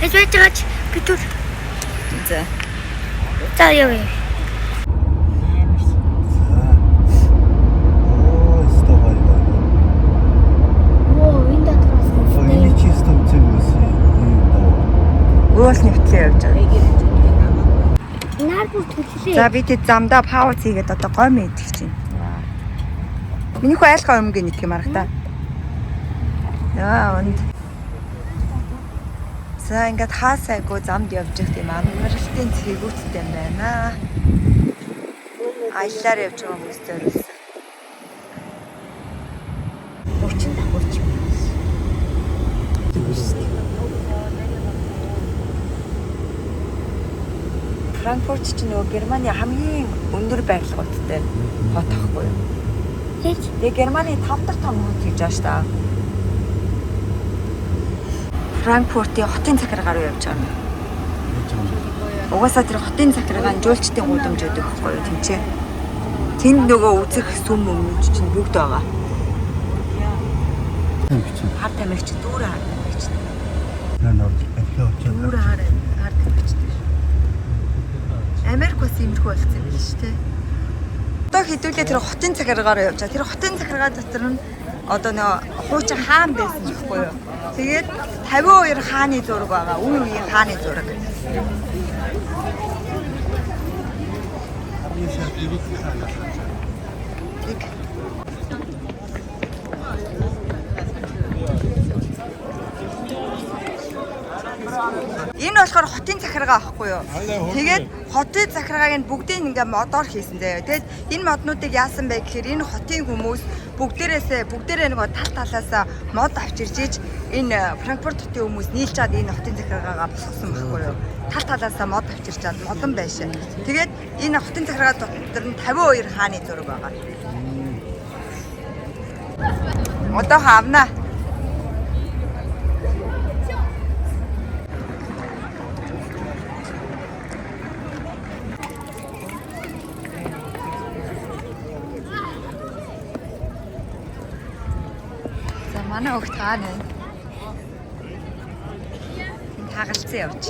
Эцэж битүүр. За. За явъя. Уус нэвтлээ явж байгаа. Наар бүр төллөө. За би тэд замдаа пауз хийгээд одоо гом идэх чинь. Миний хөө айлхаа өмгөө нэг юм арга та. Яа онд. За ингээд хаасайгүй замд явж байгаа тийм амралтын цэгүүцтэй юм байна. Аяллаар явж байгаа хүмүүс зориулсан. Хурчин хурчин. Франкфурт ч нөгөө Германы хамгийн өндөр байрлагуудтай хот ахгүй юу? Тэгээ Германы 5 дахь том хот гэж байна шүү дээ. Франкфуртын хотын захиргаар руу явж байгаа юм. Угаасаа тэр хотын захиргаан жуулчдын гудамж өгдөг байхгүй юу тэнцээ. Тэнд нөгөө үзэх сүм өмнөж чинь бүгд байгаа. Хар тамирч дүүрэн хар тамирч. Дүүрэн хар тамирч. Америк бас иймэрхүү болсон юм биш үү? Одоо хэдүүлээ тэр хотын захиргаар явж байгаа. Тэр хотын захиргаа дотор нь одоо нөө хуучин хаан байсан гэхгүй юу? Тэгээд 52 хааны зураг байгаа. Үе үеийн хааны зураг. Энэ болохоор хотын захиргаа байхгүй юу? Тэгээд хотын захиргааг нь бүгдийг ингээ модоор хийсэн заяа. Тэгээд энэ моднуудыг яасан бэ гэхээр энэ хотын хүмүүс бүгдээрээ нөгөө тал талаасаа мод авчирж иж энэ Франкфурт хотын хүмүүс нийлж чад энэ хотын захиргаагаа болгосон байхгүй юу? Тал талаасаа мод авчирч чад модон байшаа. Тэгээд энэ хотын захиргаа дотор нь 52 хааны зураг байгаа. Одоо хавна. Манай огт хаана вэ? Тагалцсан явж.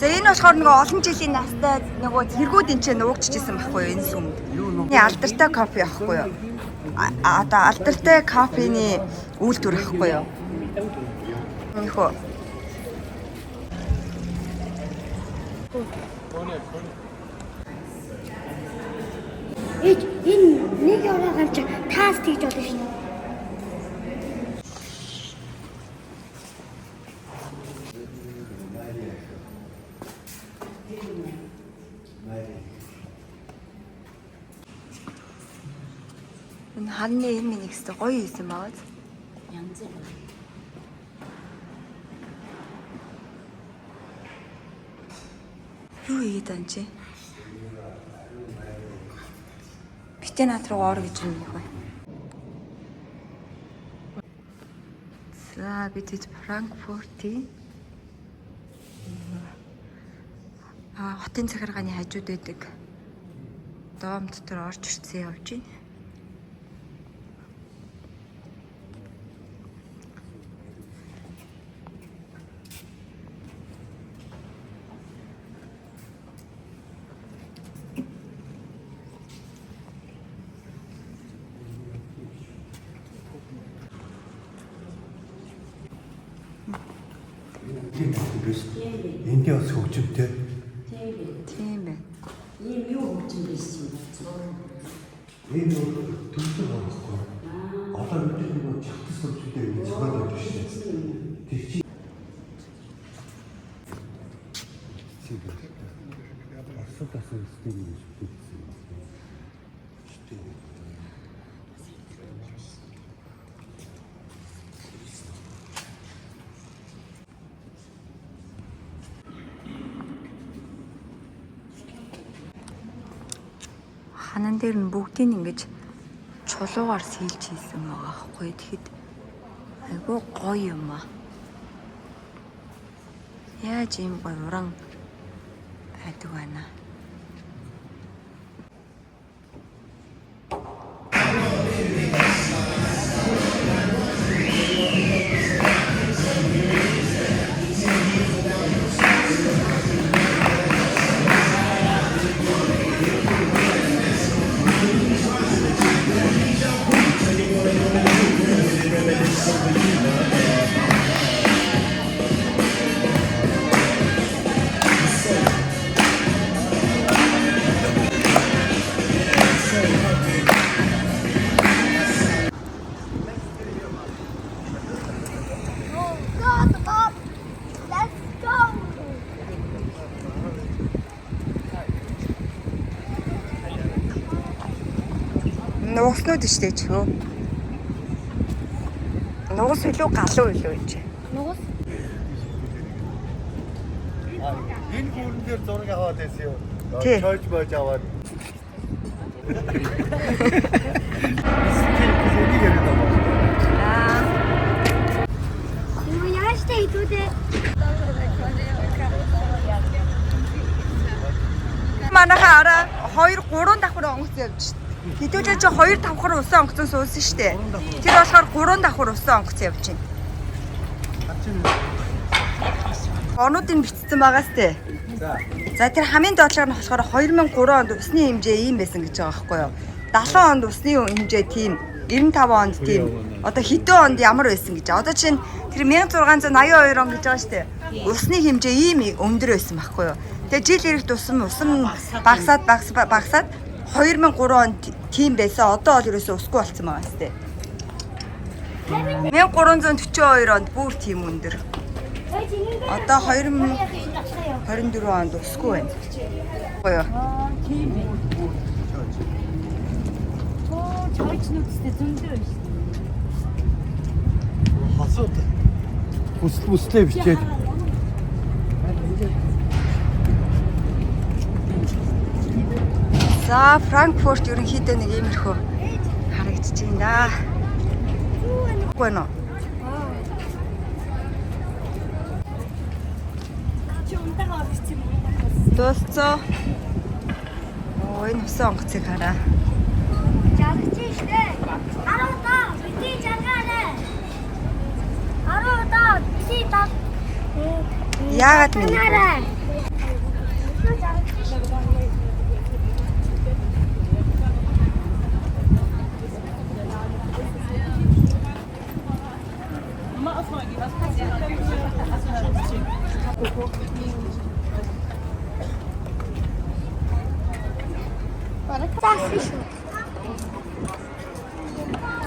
За энэ болохоор нөгөө олон жилийн настай нөгөө зэргүүд энэ ч нуугдчихсэн байхгүй юу энэ сүмд. Энэ алдартай кофе ахгүй юу? Одоо алдартай кофений үйлдвэр ахгүй юу? Нөхөө Энэ нэг яваа гарч таас тийж болно шүү дээ. энэ ханны юм нэгстэй гоё хийсэн бааз. янз бүр. Юу хийгээд байна чи? Битэн над руу ор гэж юм байна. За бид Франкфуртын хотын захиргааны хажууд байдаг доом дотор орж ирсэн явж байна. Энд бас хөгжимтэй. Тийм байна. Ийм юу хөгжим байсан юм бэ? Энэ төлөв байхгүй. Одоо бид нэг чатас хөгжимтэй гэж зохиолж байна шүү дээ. Тэр чинь асуудал систем гэж хэлсэн. Ханан дээр нь бүгдийг ингэж чулуугаар сэлж хийсэн байгаа байхгүй. Тэгэхэд айгүй гоё юм аа. Яаж ийм гоё уран байдаг байна. Нуугснууд штэ чөө. Нуус илүү галуу илүү гэж. Нуус. Энэ хүрэн дээр зураг аваад байсан юу? Тий. Чойж бож аваад. 이거 야시대 이도대. Манайхаа араа 2 3 давхар онгоц явж шít. Хэдүүлээ чи 2 давхар усан онгоцон суусан штэ. Тэр болохоор 3 давхар усан онгоц явж байна. Онуудын бичсэн байгаа сте. За тэр хамгийн доотлого нь болохоор 2003 онд усны хэмжээ ийм байсан гэж байгаа байхгүй юу? 70 онд усны хэмжээ тийм, 95 онд тийм. Одоо хэдэн онд ямар байсан гэж. Одоо чинь тэр 1682 он гэж байгаа штэ. Усны хэмжээ ийм өндөр байсан байхгүй юу? Тэгээ жил ирэх тусам багасаад 2003 онд тийм байсан. Одоо бол ерөөсөө усгүй болсон байгаа сте. 1342 онд бүр тийм өндөр. Одоо 2024 онд усгүй байна. Гоё. 절친우스대 좀들 Хасууд. Бүслээ бичээд. За Франкфурт ерөнхийдөө нэг иймэрхүү харагдаж байна да. Үгүй нөө. Дуусцоо. Энэ усан онгоцыг хараа. 잘지 штэ. 아로다 비티 장가네. 아로다 비티 다. Яагаад минь?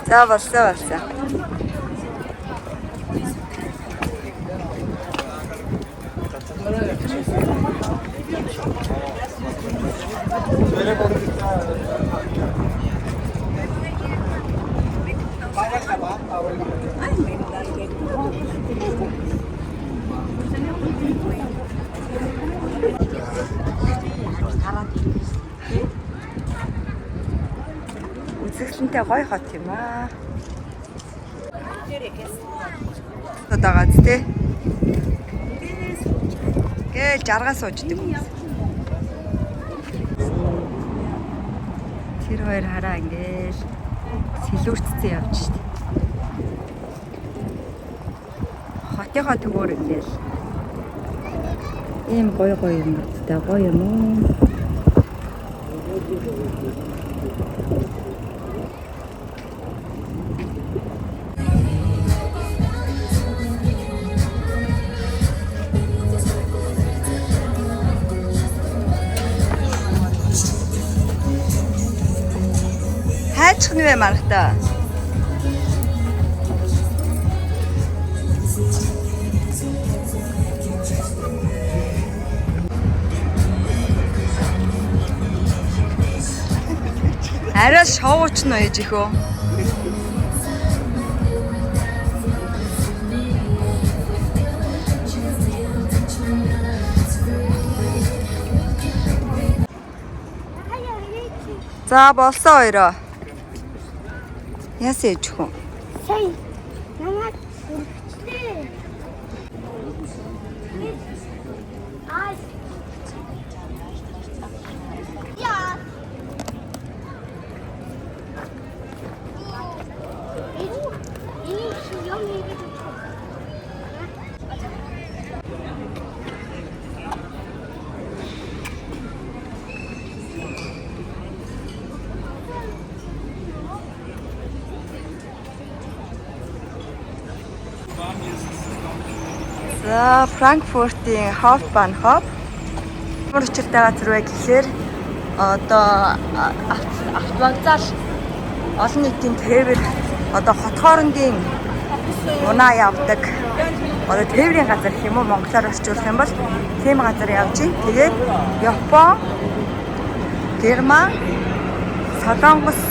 За болсон. Үзэсгэлэнтэй гоё хот юм аа. Удагааз те. Гээл жаргаа сууждаг хүмүүс. Тэр хоёр хараа ингээл сэлүүрцсэн явж штэ. Хотынхоо төгөөр ингээл ийм гоё юм байна. Гоё юм уу? Хайчих нь вэ маргата? Арай шоуч нь ээж ихөө. За болсон хоёроо. Яасан ээж хөө? Сэй. Намайг үргэлжлээ. Ай. Яа. Энэ юм нэг. За Франкфуртын Hauptbahnhof. Ямар учиртай газар вэ гэхээр одоо автовокзал олон нийтийн тээвэр одоо хот хоорондын унаа явдаг. Одоо тээврийн газар гэх юм уу монголоор орчуулах юм бол тийм газар явж ийн. Тэгээд Япон, Герман, Солонгос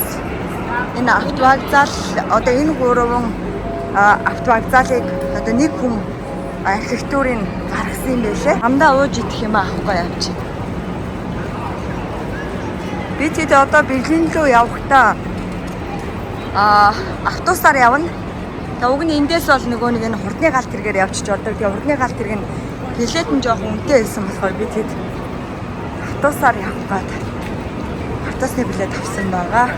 Энэ автовокзал одоо энэ гурван автовокзалыг одоо нэг хүн архитектурын гаргасан юм байлээ. Хамдаа ууж идэх юм аахгүй явж. Би тэд одоо Берлин рүү явахдаа автобусаар явна. Тэгээ уг нь эндээс бол нөгөө нэг энэ хурдны галт тэргээр явчих болдог. Тэгээ хурдны галт тэрэг нь билет нь жоохон үнэтэй байсан болохоор би тэд автобусаар явах гээд автобусны билет авсан байгаа.